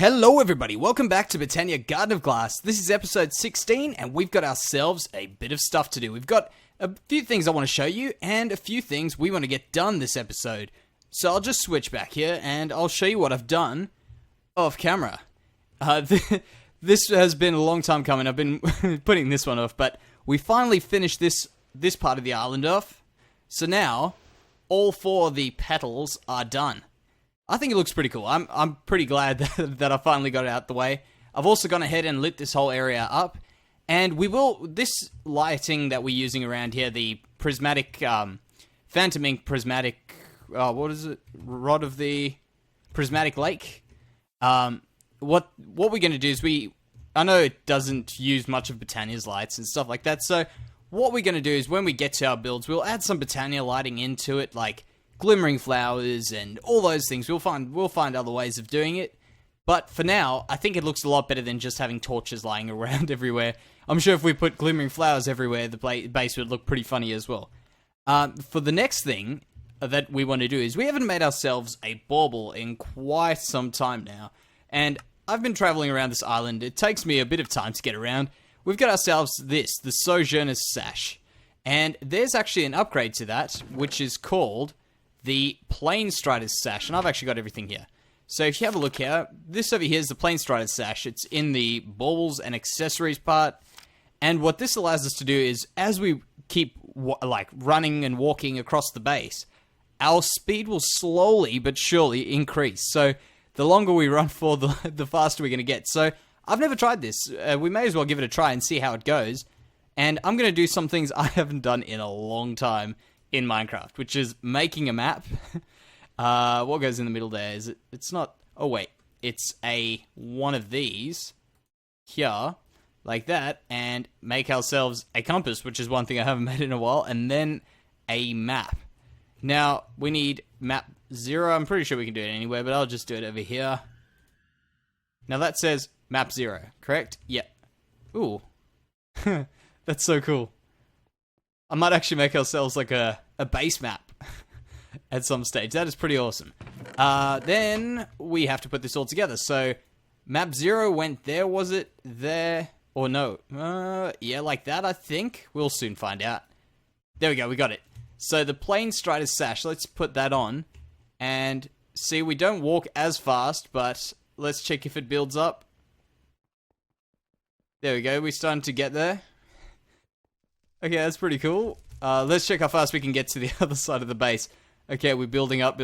Hello everybody, welcome back to Botania Garden of Glass. This is episode 16 and we've got ourselves a bit of stuff to do. We've got a few things I want to show you and a few things we want to get done this episode. So I'll just switch back here and I'll show you what I've done off camera. This has been a long time coming. I've been putting this one off, but we finally finished this part of the island off. So now all four of the petals are done. I think it looks pretty cool. I'm pretty glad that I finally got it out the way. I've also gone ahead and lit this whole area up. And this lighting that we're using around here, the prismatic, Phantom Ink prismatic, what is it? Rod of the prismatic lake. What we're going to do is I know it doesn't use much of Botania's lights and stuff like that. So what we're going to do is when we get to our builds, we'll add some Botania lighting into it, like glimmering flowers and all those things. We'll find other ways of doing it. But for now, I think it looks a lot better than just having torches lying around everywhere. I'm sure if we put glimmering flowers everywhere, the base would look pretty funny as well. For the next thing that we want to do is we haven't made ourselves a bauble in quite some time now. And I've been traveling around this island. It takes me a bit of time to get around. We've got ourselves the Sojourner's Sash. And there's actually an upgrade to that, which is called the Planestrder's Sash, and I've actually got everything here. So if you have a look here, this over here is the Planestrder's Sash. It's in the baubles and accessories part, and what this allows us to do is, as we keep running and walking across the base, our speed will slowly but surely increase. So the longer we run for, the faster we're going to get. So I've never tried this. We may as well give it a try and see how it goes. And I'm going to do some things I haven't done in a long time in Minecraft, which is making a map. What goes in the middle there? It's not... Oh, wait. It's one of these here, like that, and make ourselves a compass, which is one thing I haven't made in a while, and then a map. Now, we need map 0. I'm pretty sure we can do it anywhere, but I'll just do it over here. Now, that says map 0, correct? Yep. Ooh. That's so cool. I might actually make ourselves like a base map at some stage. That is pretty awesome. Then we have to put this all together. So map 0 went there. Was it there? Or no? Yeah, like that, I think. We'll soon find out. There we go. We got it. So the Planestrder's Sash. Let's put that on. And see, we don't walk as fast, but let's check if it builds up. There we go. We're starting to get there. Okay, that's pretty cool. Let's check how fast we can get to the other side of the base. Okay, we're building up.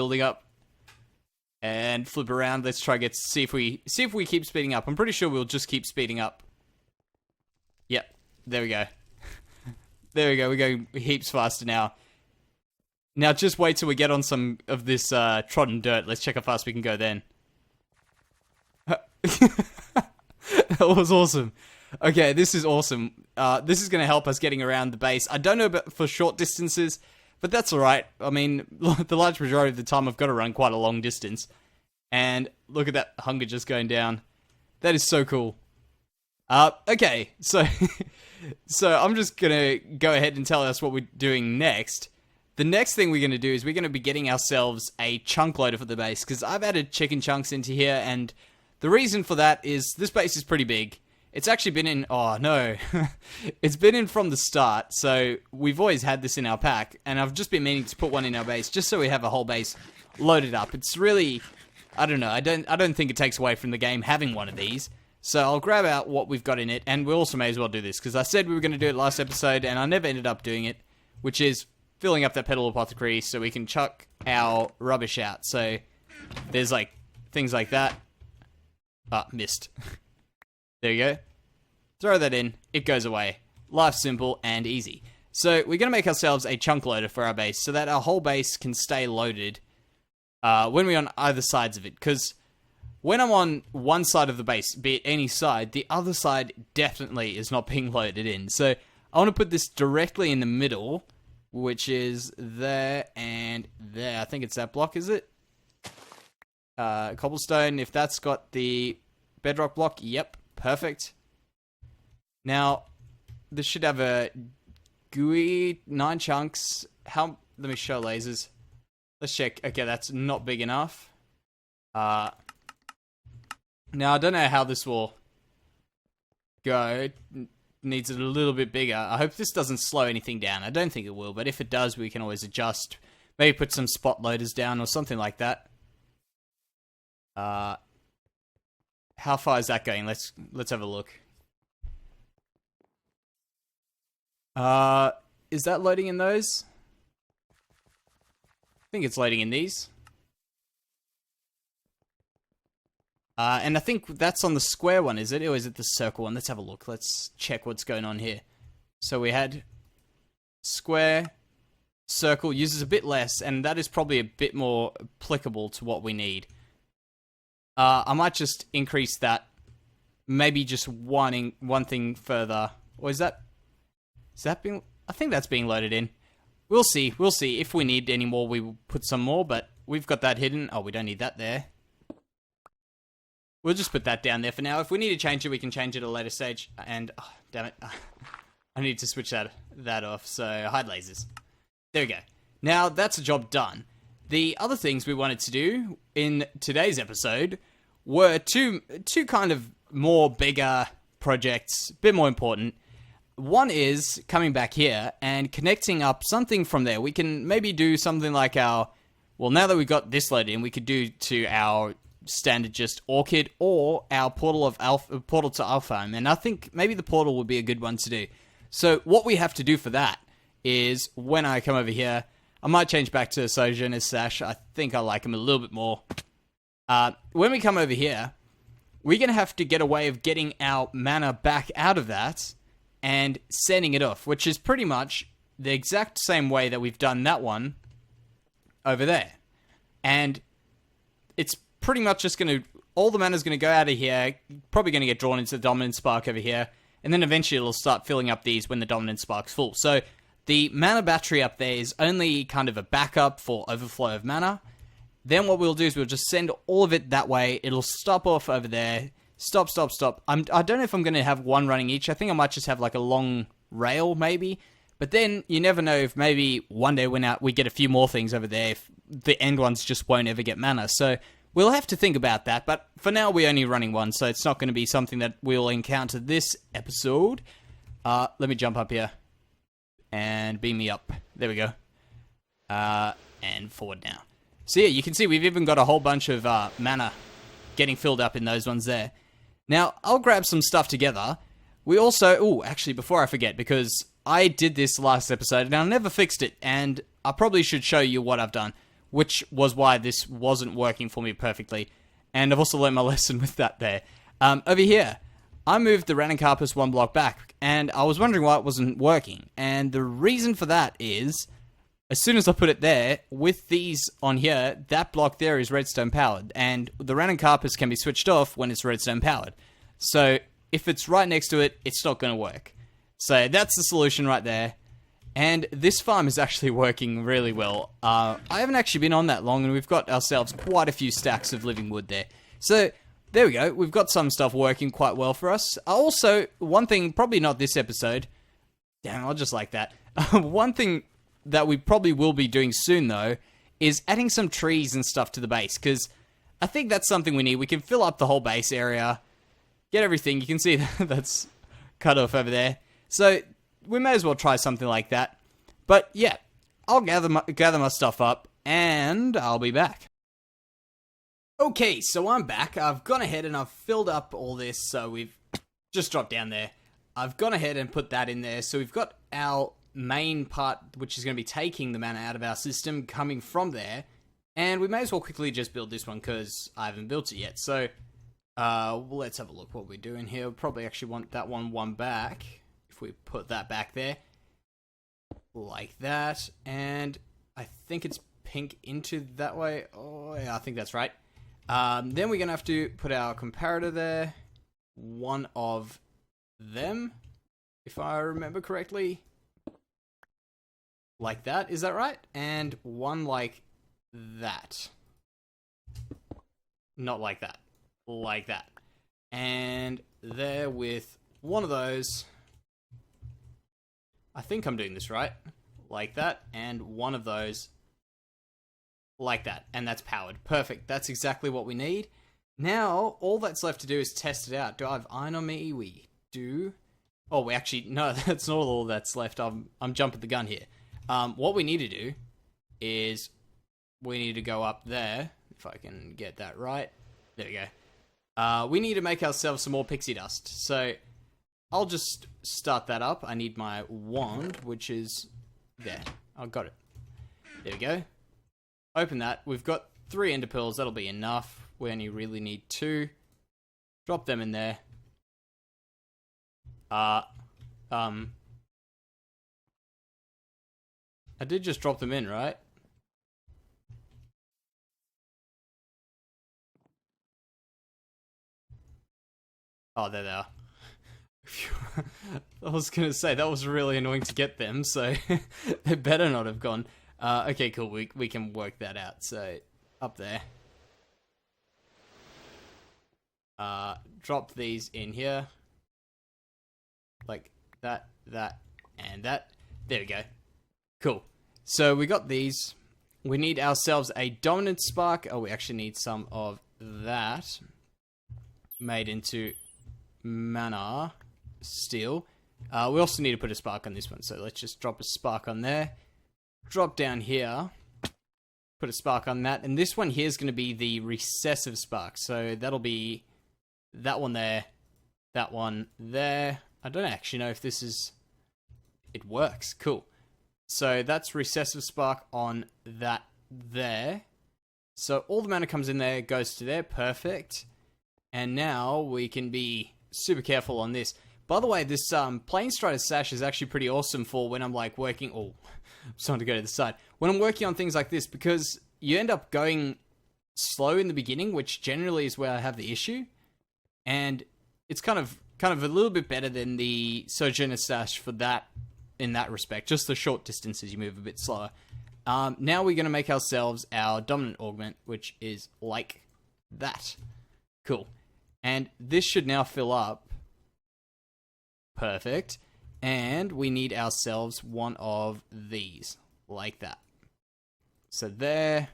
And flip around. Let's try see if we keep speeding up. I'm pretty sure we'll just keep speeding up. Yep, there we go. There we go, we're going heaps faster now. Now just wait till we get on some of this trodden dirt. Let's check how fast we can go then. That was awesome. Okay, this is awesome. This is going to help us getting around the base. I don't know about for short distances, but that's alright. I mean, the large majority of the time I've got to run quite a long distance. And look at that hunger just going down. That is so cool. Okay, so I'm just going to go ahead and tell us what we're doing next. The next thing we're going to do is we're going to be getting ourselves a chunk loader for the base, because I've added chicken chunks into here, and the reason for that is this base is pretty big. It's actually been in... Oh, no. It's been in from the start, so we've always had this in our pack, and I've just been meaning to put one in our base, just so we have a whole base loaded up. It's really... I don't know. I don't think it takes away from the game having one of these. So I'll grab out what we've got in it, and we also may as well do this, because I said we were going to do it last episode, and I never ended up doing it, which is filling up that petal apothecary so we can chuck our rubbish out. So there's, like, things like that. Ah, missed. There you go. Throw that in. It goes away. Life's simple and easy. So we're going to make ourselves a chunk loader for our base so that our whole base can stay loaded when we're on either sides of it. Because when I'm on one side of the base, be it any side, the other side definitely is not being loaded in. So I want to put this directly in the middle, which is there and there. I think it's that block, is it? Cobblestone, if that's got the bedrock block, yep. Perfect. Now, this should have a GUI, 9 chunks. Let me show lasers. Let's check. Okay, that's not big enough. Now, I don't know how this will go. It needs it a little bit bigger. I hope this doesn't slow anything down. I don't think it will, but if it does, we can always adjust. Maybe put some spot loaders down or something like that. How far is that going? Let's have a look. Is that loading in those? I think it's loading in these. And I think that's on the square one, is it? Or is it the circle one? Let's have a look. Let's check what's going on here. So we had square, circle, uses a bit less, and that is probably a bit more applicable to what we need. I might just increase that. Maybe just one thing further. Or is that being... I think that's being loaded in. We'll see. We'll see. If we need any more, we will put some more, but we've got that hidden. Oh, we don't need that there. We'll just put that down there for now. If we need to change it, we can change it at a later stage. And, oh, damn it. I need to switch that off. So, hide lasers. There we go. Now, that's a job done. The other things we wanted to do in today's episode were two kind of more bigger projects, a bit more important. One is coming back here and connecting up something from there. We can maybe do something like our... Well, now that we've got this loaded in, we could do to our standard just Orchid or our portal to Alfheim. And I think maybe the portal would be a good one to do. So what we have to do for that is when I come over here, I might change back to Sojourn as Sash. I think I like him a little bit more. When we come over here, we're going to have to get a way of getting our mana back out of that and sending it off, which is pretty much the exact same way that we've done that one over there. And it's pretty much just going to... All the mana is going to go out of here, probably going to get drawn into the Dominant Spark over here, and then eventually it'll start filling up these when the Dominant Spark's full. So the mana battery up there is only kind of a backup for overflow of mana. Then what we'll do is we'll just send all of it that way. It'll stop off over there. Stop. I don't know if I'm going to have one running each. I think I might just have like a long rail maybe. But then you never know if maybe one day when we get a few more things over there, if the end ones just won't ever get mana. So we'll have to think about that. But for now, we're only running one. So it's not going to be something that we'll encounter this episode. Let me jump up here. And beam me up. There we go. And forward now. So yeah, you can see we've even got a whole bunch of mana getting filled up in those ones there. Now, I'll grab some stuff together. We also... Oh, actually, before I forget, because I did this last episode, and I never fixed it, and I probably should show you what I've done, which was why this wasn't working for me perfectly. And I've also learned my lesson with that there. Over here, I moved the Ranunculus one block back, and I was wondering why it wasn't working. And the reason for that is... As soon as I put it there, with these on here, that block there is redstone powered, and the Ranunculus can be switched off when it's redstone powered. So, if it's right next to it, it's not going to work. So, that's the solution right there. And this farm is actually working really well. I haven't actually been on that long, and we've got ourselves quite a few stacks of living wood there. So, there we go. We've got some stuff working quite well for us. Also, one thing, probably not this episode. Damn, I'll just like that. One thing that we probably will be doing soon, though, is adding some trees and stuff to the base, because I think that's something we need. We can fill up the whole base area, get everything. You can see that's cut off over there. So we may as well try something like that. But yeah, I'll gather my stuff up, and I'll be back. Okay, so I'm back. I've gone ahead and I've filled up all this, so we've just dropped down there. I've gone ahead and put that in there, so we've got our main part, which is going to be taking the mana out of our system, coming from there, and we may as well quickly just build this one because I haven't built it yet. So let's have a look what we're doing here. We'll probably actually want that one back if we put that back there like that, and I think it's pink into that way. Oh yeah, I think that's right. Then we're gonna have to put our comparator there, one of them, if I remember correctly. Like that, is that right? And one like that. Not like that. Like that. And there with one of those. I think I'm doing this right. Like that. And one of those. Like that. And that's powered. Perfect. That's exactly what we need. Now, all that's left to do is test it out. Do I have iron on me? We do. Oh, we actually... No, that's not all that's left. I'm jumping the gun here. What we need to do is we need to go up there. If I can get that right. There we go. We need to make ourselves some more pixie dust. So, I'll just start that up. I need my wand, which is there. I got it. There we go. Open that. We've got 3 ender pearls. That'll be enough. We only really need 2. Drop them in there. I did just drop them in, right? Oh, there they are. I was gonna say, that was really annoying to get them, so they better not have gone. Okay, cool, we can work that out. So, up there. Drop these in here. Like that, and that. There we go. Cool. So we got these. We need ourselves a dominant spark. Oh, we actually need some of that. Made into mana steel. We also need to put a spark on this one. So let's just drop a spark on there. Drop down here. Put a spark on that. And this one here is going to be the recessive spark. So that'll be that one there. That one there. I don't actually know if this is... It works. Cool. So that's recessive spark on that there. So all the mana comes in there, goes to there. Perfect. And now we can be super careful on this. By the way, this Planestrder sash is actually pretty awesome for when I'm like working... Oh, I'm starting to go to the side. When I'm working on things like this, because you end up going slow in the beginning, which generally is where I have the issue. And it's kind of a little bit better than the Sojourner sash for that, in that respect. Just the short distances you move a bit slower. Now we're going to make ourselves our dominant augment, which is like that. Cool. And this should now fill up. Perfect. And we need ourselves one of these, like that. So there.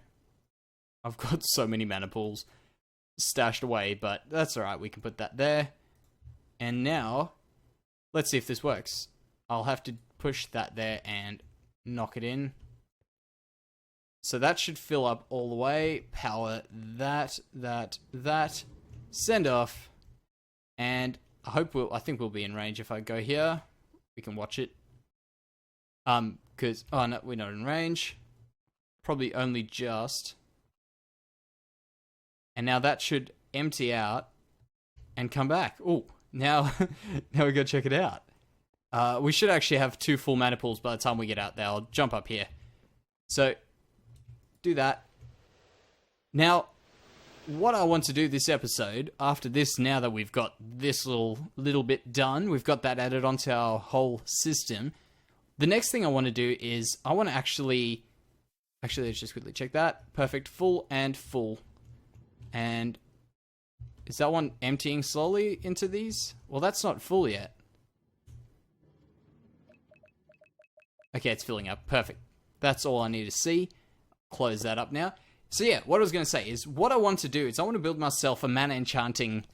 I've got so many mana pools stashed away, but that's alright. We can put that there. And now, let's see if this works. I'll have to push that there and knock it in. So that should fill up all the way. Power that. Send off. And I think we'll be in range if I go here. We can watch it. Because, oh no, we're not in range. Probably only just. And now that should empty out and come back. Oh, now we go check it out. We should actually have 2 full mana pools by the time we get out there. I'll jump up here. So, do that. Now, what I want to do this episode, after this, now that we've got this little bit done, we've got that added onto our whole system, the next thing I want to do is, I want to actually, let's just quickly check that. Perfect, full and full. And is that one emptying slowly into these? Well, that's not full yet. Okay, it's filling up. Perfect. That's all I need to see. Close that up now. So yeah, what I was going to say is, what I want to do is I want to build myself a mana enchanting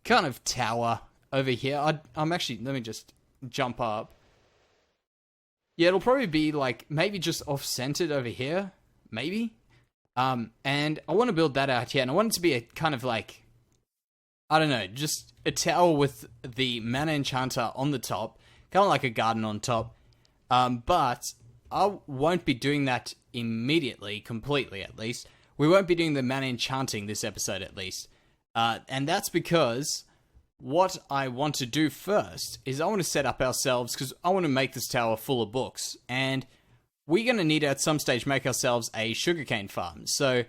kind of tower over here. I'm actually, let me just jump up. Yeah, it'll probably be like, maybe just off-centered over here. Maybe. And I want to build that out here, and I want it to be a kind of like, I don't know, just a tower with the mana enchanter on the top, kind of like a garden on top. But I won't be doing that immediately, completely at least. We won't be doing the mana enchanting this episode at least. And that's because what I want to do first is I want to set up ourselves, because I want to make this tower full of books. And we're going to need at some stage make ourselves a sugarcane farm. So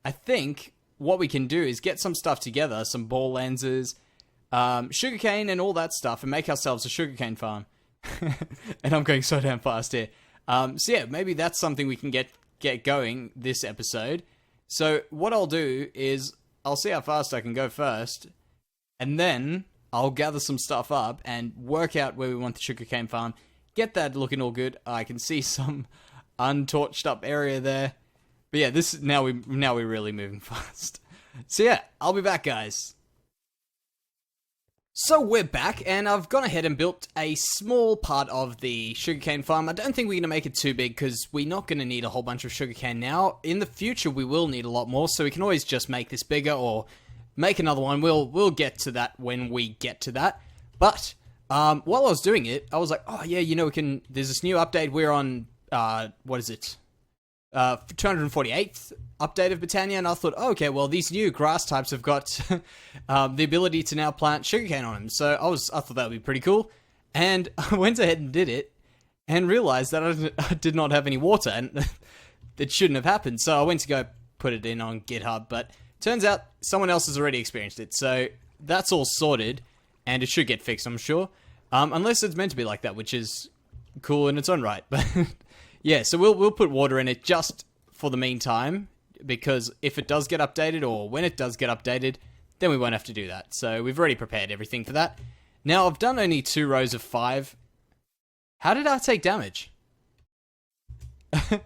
I think what we can do is get some stuff together, some ball lenses, sugarcane and all that stuff, and make ourselves a sugarcane farm. And I'm going so damn fast here. So yeah, maybe that's something we can get going this episode. So what I'll do is I'll see how fast I can go first, and then I'll gather some stuff up and work out where we want the sugarcane farm. Get that looking all good. I can see some untorched up area there. But yeah, this now we're really moving fast. So yeah, I'll be back, guys. So we're back, and I've gone ahead and built a small part of the sugarcane farm. I don't think we're going to make it too big, because we're not going to need a whole bunch of sugarcane now. In the future, we will need a lot more, so we can always just make this bigger, or make another one. We'll get to that when we get to that. But, while I was doing it, I was like, oh yeah, we can, there's this new update, we're on, what is it? 248th update of Botania, and I thought, oh, okay, well, these new grass types have got the ability to now plant sugarcane on them. So I thought that would be pretty cool, and I went ahead and did it, and realized that I did not have any water, and it shouldn't have happened. So I went to go put it in on GitHub, but turns out someone else has already experienced it. So that's all sorted, and it should get fixed, I'm sure, unless it's meant to be like that, which is cool in its own right, but. Yeah, so we'll put water in it just for the meantime, because if it does get updated, or when it does get updated, then we won't have to do that. So we've already prepared everything for that. Now, I've done only 2 rows of 5. How did I take damage? I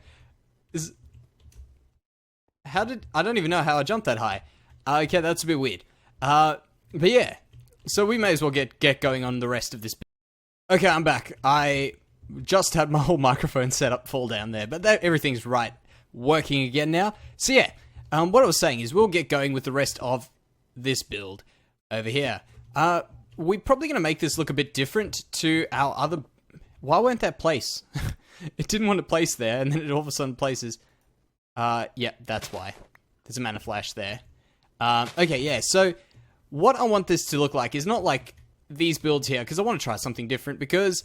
don't even know how I jumped that high. Okay, that's a bit weird. But yeah, so we may as well get going on the rest of this. Okay, I'm back. I just had my whole microphone set up fall down there, but everything's working again now. So yeah, what I was saying is we'll get going with the rest of this build over here. We're probably going to make this look a bit different to our other. Why won't that place? It didn't want to place there, and then it all of a sudden places. Yeah, that's why. There's a mana flash there. Okay, yeah, so what I want this to look like is not like these builds here, because I want to try something different, because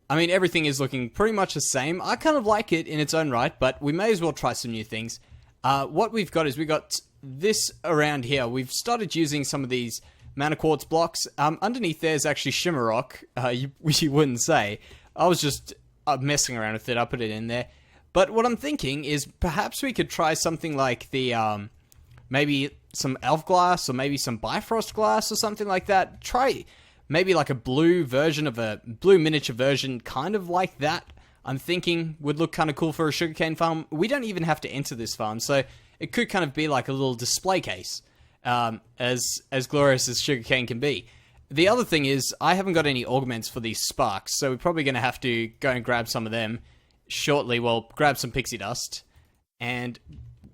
I mean, everything is looking pretty much the same. I kind of like it in its own right, but we may as well try some new things. What we've got is we got this around here. We've started using some of these mana quartz blocks. Underneath there is actually shimmer rock, which you wouldn't say. I was just messing around with it. I put it in there. But what I'm thinking is perhaps we could try something like the, maybe some elf glass, or maybe some bifrost glass, or something like that. Try maybe like a blue version of a blue miniature version, kind of like that. I'm thinking would look kind of cool for a sugarcane farm. We don't even have to enter this farm, so it could kind of be like a little display case, as glorious as sugarcane can be. The other thing is, I haven't got any augments for these sparks, so we're probably going to have to go and grab some of them shortly. Well, grab some pixie dust and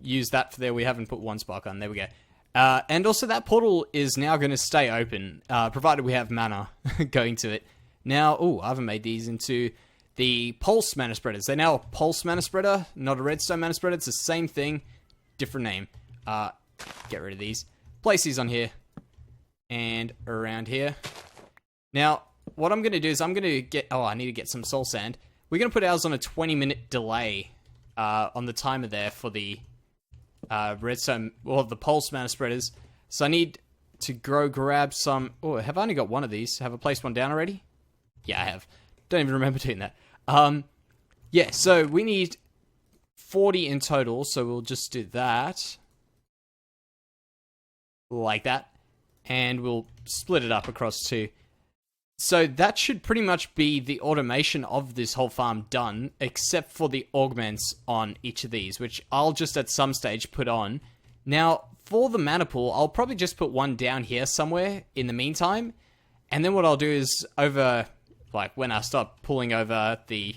use that for there. We haven't put one spark on. There we go. And also that portal is now going to stay open, provided we have mana going to it. Now, I haven't made these into the pulse mana spreaders. They're now a pulse mana spreader, not a redstone mana spreader. It's the same thing, different name. Get rid of these. Place these on here and around here. Now, what I'm going to do is I'm going to get... I need to get some soul sand. We're going to put ours on a 20-minute delay on the timer there for the redstone, or the pulse mana spreaders. So I need to grab some... have I only got one of these? Have I placed one down already? Yeah, I have. Don't even remember doing that. Yeah, so we need 40 in total, so we'll just do that. Like that. And we'll split it up across 2. So that should pretty much be the automation of this whole farm done, except for the augments on each of these, which I'll just at some stage put on. Now, for the mana pool, I'll probably just put one down here somewhere in the meantime, and then what I'll do is over, like when I start pulling over the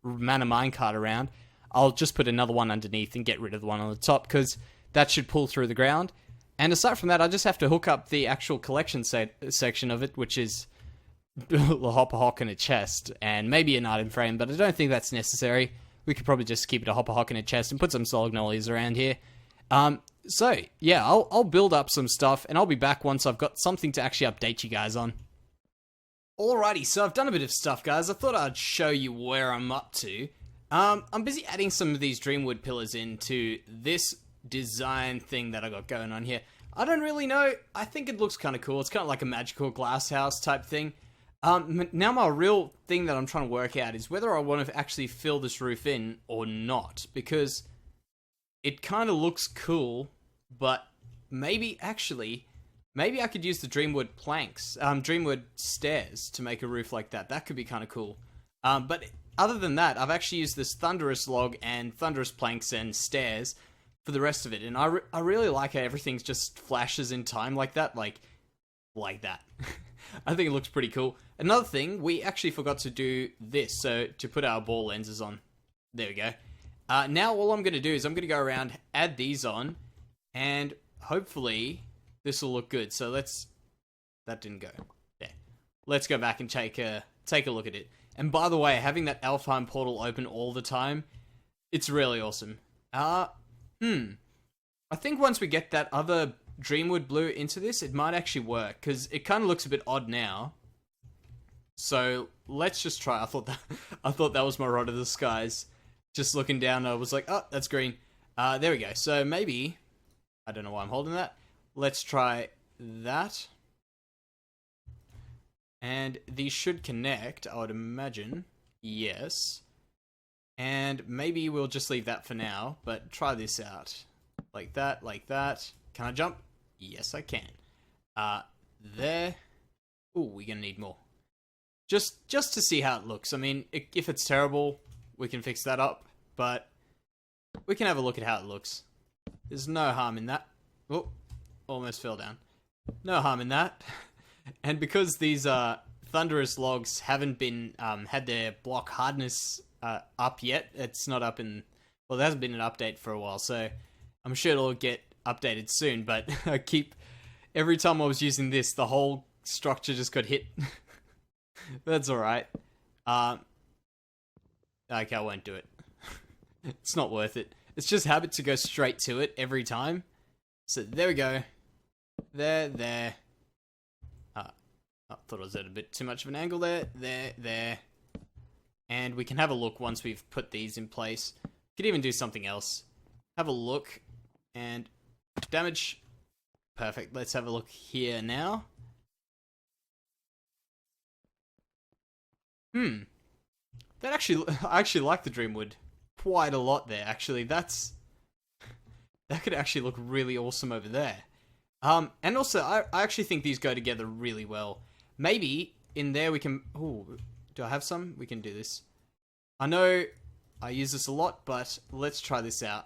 mana minecart around, I'll just put another one underneath and get rid of the one on the top, because that should pull through the ground. And aside from that, I just have to hook up the actual collection section of it, which is a hopper hock and a chest, and maybe an item frame, but I don't think that's necessary. We could probably just keep it a hopper hock and a chest and put some solid nollies around here. So, yeah, I'll build up some stuff, and I'll be back once I've got something to actually update you guys on. Alrighty, so I've done a bit of stuff, guys. I thought I'd show you where I'm up to. I'm busy adding some of these Dreamwood pillars into this design thing that I got going on here. I don't really know. I think it looks kind of cool. It's kind of like a magical glass house type thing. Now my real thing that I'm trying to work out is whether I want to actually fill this roof in or not, because it kind of looks cool, but maybe I could use the Dreamwood planks, Dreamwood stairs to make a roof like that. That could be kind of cool. But other than that, I've actually used this Thunderous log and Thunderous planks and stairs for the rest of it. And I really like how everything's just flashes in time like that, like that. I think it looks pretty cool. Another thing, we actually forgot to do this, so to put our ball lenses on. There we go. Now all I'm going to do is I'm going to go around, add these on, and hopefully this will look good. So that didn't go. There. Let's go back and take a look at it. And by the way, having that Alfheim portal open all the time, it's really awesome. I think once we get that other Dreamwood blue into this, it might actually work, because it kind of looks a bit odd now. So let's just try. I thought that was my Rod of the Skies. Just looking down, I was like, oh, that's green. There we go. So maybe, I don't know why I'm holding that. Let's try that. And these should connect, I would imagine. Yes. And maybe we'll just leave that for now, but try this out. Like that, like that. Can I jump? Yes, I can. There. Ooh, we're gonna need more. Just to see how it looks. I mean, if it's terrible, we can fix that up, but we can have a look at how it looks. There's no harm in that. Oh, almost fell down. No harm in that. And because these thunderous logs haven't been had their block hardness up yet, it's not up in, well, there hasn't been an update for a while, so I'm sure it'll get updated soon, but every time I was using this, the whole structure just got hit. That's alright. Okay, I won't do it. It's not worth it. It's just habit to go straight to it every time. So there we go. There. I thought I was at a bit too much of an angle there. There. And we can have a look once we've put these in place. Could even do something else. Have a look. And damage. Perfect. Let's have a look here now. That actually, I actually like the Dreamwood quite a lot there, actually. That could actually look really awesome over there. And also, I actually think these go together really well. Maybe in there we can... Ooh, do I have some? We can do this. I know I use this a lot, but let's try this out.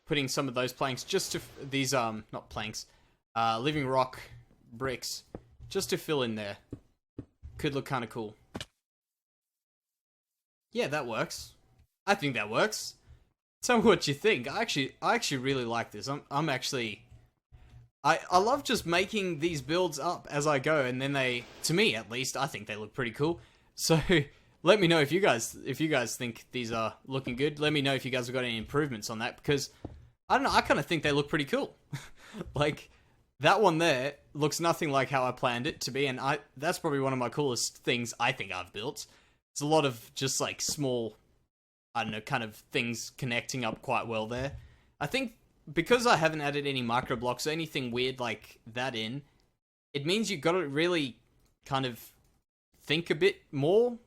Putting some of those planks just to... These, not planks. Living rock bricks. Just to fill in there. Could look kind of cool. Yeah, that works. I think that works. Tell me what you think. I actually really like this. I'm actually... I love just making these builds up as I go, and then they, to me at least, I think they look pretty cool. So let me know if you guys think these are looking good. Let me know if you guys have got any improvements on that, because I don't know, I kind of think they look pretty cool. Like that one there looks nothing like how I planned it to be, and that's probably one of my coolest things I think I've built. It's a lot of just like small, I don't know, kind of things connecting up quite well there. I think because I haven't added any micro blocks or anything weird like that in, it means you've got to really kind of think a bit more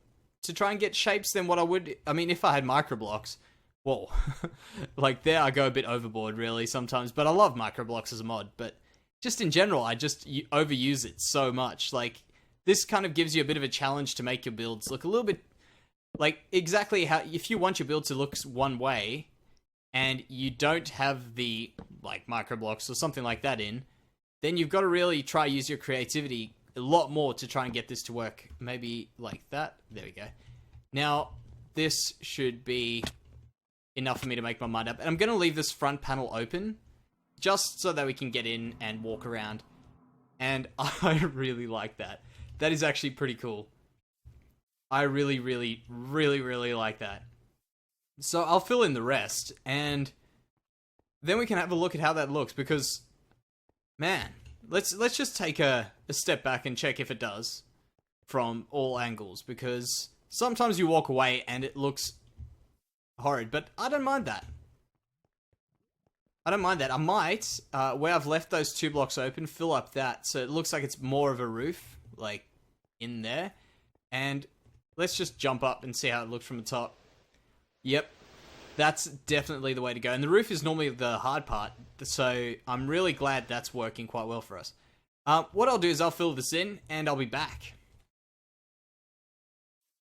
to try and get shapes than what I would. I mean, if I had micro blocks, whoa, like there I go a bit overboard really sometimes, but I love micro blocks as a mod, but just in general, I just overuse it so much. Like this kind of gives you a bit of a challenge to make your builds look a little bit like exactly how, if you want your build to look one way, and you don't have the, like, micro blocks or something like that in, then you've got to really try use your creativity a lot more to try and get this to work. Maybe like that. There we go. Now, this should be enough for me to make my mind up. And I'm going to leave this front panel open, just so that we can get in and walk around. And I really like that. That is actually pretty cool. I really like that. So I'll fill in the rest, and then we can have a look at how that looks, because, man, let's just take a step back and check if it does from all angles, because sometimes you walk away and it looks horrid, but I don't mind that. I might, where I've left those 2 blocks open, fill up that so it looks like it's more of a roof, like, in there, and let's just jump up and see how it looks from the top. Yep, that's definitely the way to go. And the roof is normally the hard part, so I'm really glad that's working quite well for us. What I'll do is I'll fill this in, and I'll be back.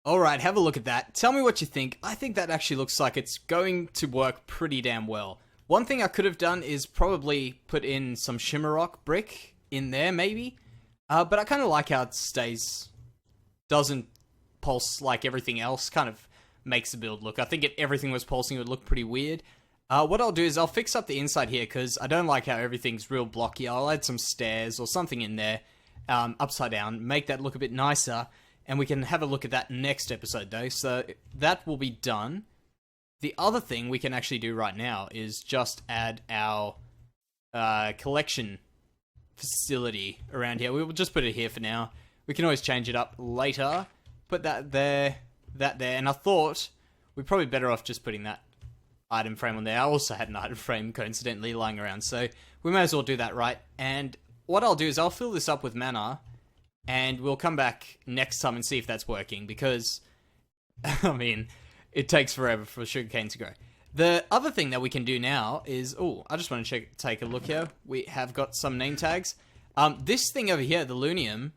Alright, have a look at that. Tell me what you think. I think that actually looks like it's going to work pretty damn well. One thing I could have done is probably put in some Shimmerrock brick in there, maybe. But I kind of like how it stays, doesn't pulse like everything else, kind of makes the build look. I think if everything was pulsing, it would look pretty weird. What I'll do is I'll fix up the inside here, because I don't like how everything's real blocky. I'll add some stairs or something in there, upside down, make that look a bit nicer. And we can have a look at that next episode, though. So that will be done. The other thing we can actually do right now is just add our collection facility around here. We will just put it here for now. We can always change it up later. Put that there, and I thought we're probably better off just putting that item frame on there. I also had an item frame coincidentally lying around, so we may as well do that, right? And what I'll do is I'll fill this up with mana, and we'll come back next time and see if that's working, because, I mean, it takes forever for sugarcane to grow. The other thing that we can do now is, I just want to take a look here. We have got some name tags. This thing over here, the Lunium,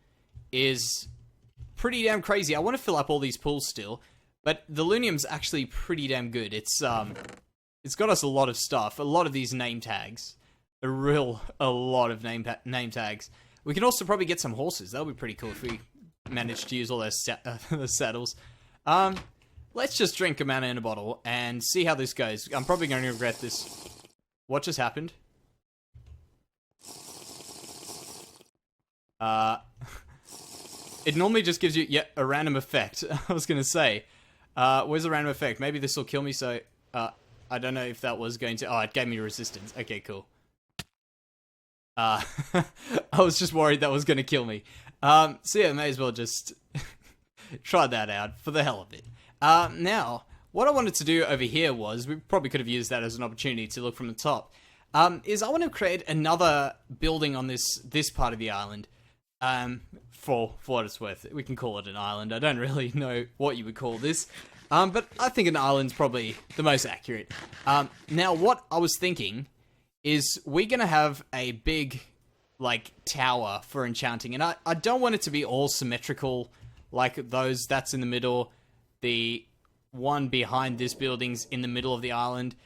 is pretty damn crazy. I want to fill up all these pools still, but the Lunium's actually pretty damn good. It's got us a lot of stuff, a lot of these name tags, a lot of name tags. We can also probably get some horses. That'll be pretty cool if we manage to use all those saddles. Let's just drink a mana in a bottle and see how this goes. I'm probably going to regret this. What just happened? It normally just gives you a random effect. I was going to say, where's the random effect? Maybe this will kill me, so I don't know if that was going to... Oh, it gave me resistance. Okay, cool. I was just worried that was going to kill me. So yeah, may as well just try that out for the hell of it. Now, what I wanted to do over here was, we probably could have used that as an opportunity to look from the top, is I want to create another building on this part of the island. For what it's worth. We can call it an island. I don't really know what you would call this. But I think an island's probably the most accurate. Now, what I was thinking is we're going to have a big, like, tower for enchanting. And I don't want it to be all symmetrical like those that's in the middle. The one behind this building's in the middle of the island.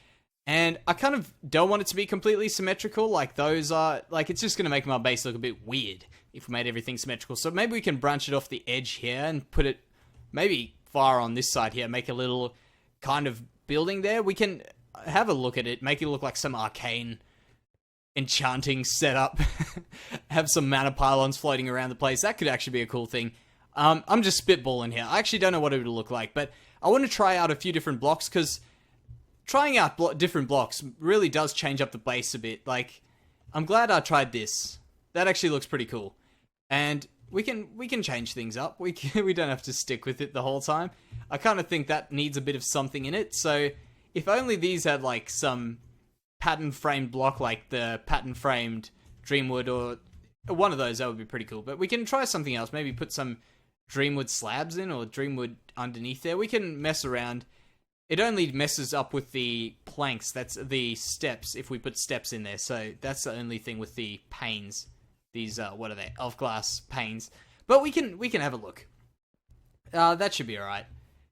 And I kind of don't want it to be completely symmetrical like those are. Like, it's just going to make my base look a bit weird if we made everything symmetrical. So maybe we can branch it off the edge here and put it maybe far on this side here. Make a little kind of building there. We can have a look at it. Make it look like some arcane enchanting setup. Have some mana pylons floating around the place. That could actually be a cool thing. I'm just spitballing here. I actually don't know what it would look like, but I want to try out a few different blocks, because trying out different blocks really does change up the base a bit. Like, I'm glad I tried this. That actually looks pretty cool. And we can change things up. We don't have to stick with it the whole time. I kind of think that needs a bit of something in it. So if only these had like some pattern framed block, like the pattern framed Dreamwood or one of those, that would be pretty cool. But we can try something else. Maybe put some Dreamwood slabs in, or Dreamwood underneath there. We can mess around. It only messes up with the planks. That's the steps, if we put steps in there. So that's the only thing with the panes. These, what are they? Elf glass panes. But we can have a look. That should be alright.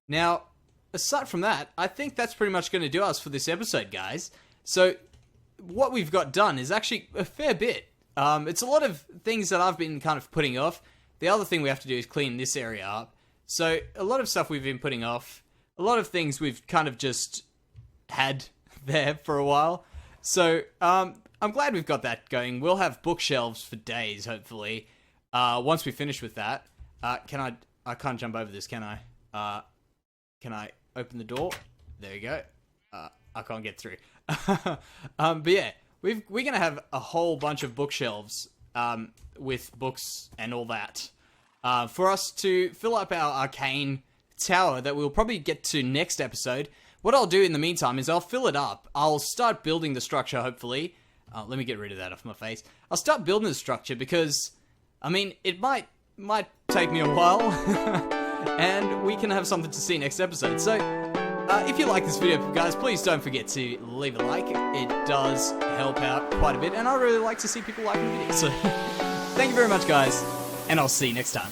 Now, aside from that, I think that's pretty much going to do us for this episode, guys. So, what we've got done is actually a fair bit. It's a lot of things that I've been kind of putting off. The other thing we have to do is clean this area up. So, a lot of stuff we've been putting off. A lot of things we've kind of just had there for a while. So, I'm glad we've got that going. We'll have bookshelves for days, hopefully. Once we finish with that. I can't jump over this, can I? Can I open the door? There you go. I can't get through. But yeah, we're going to have a whole bunch of bookshelves, with books and all that. For us to fill up our arcane tower that we'll probably get to next episode. What I'll do in the meantime is I'll fill it up. I'll start building the structure, hopefully. Let me get rid of that off my face. I'll start building the structure because, I mean, it might take me a while. And we can have something to see next episode. So, if you like this video, guys, please don't forget to leave a like. It does help out quite a bit. And I really like to see people liking videos. So, thank you very much, guys. And I'll see you next time.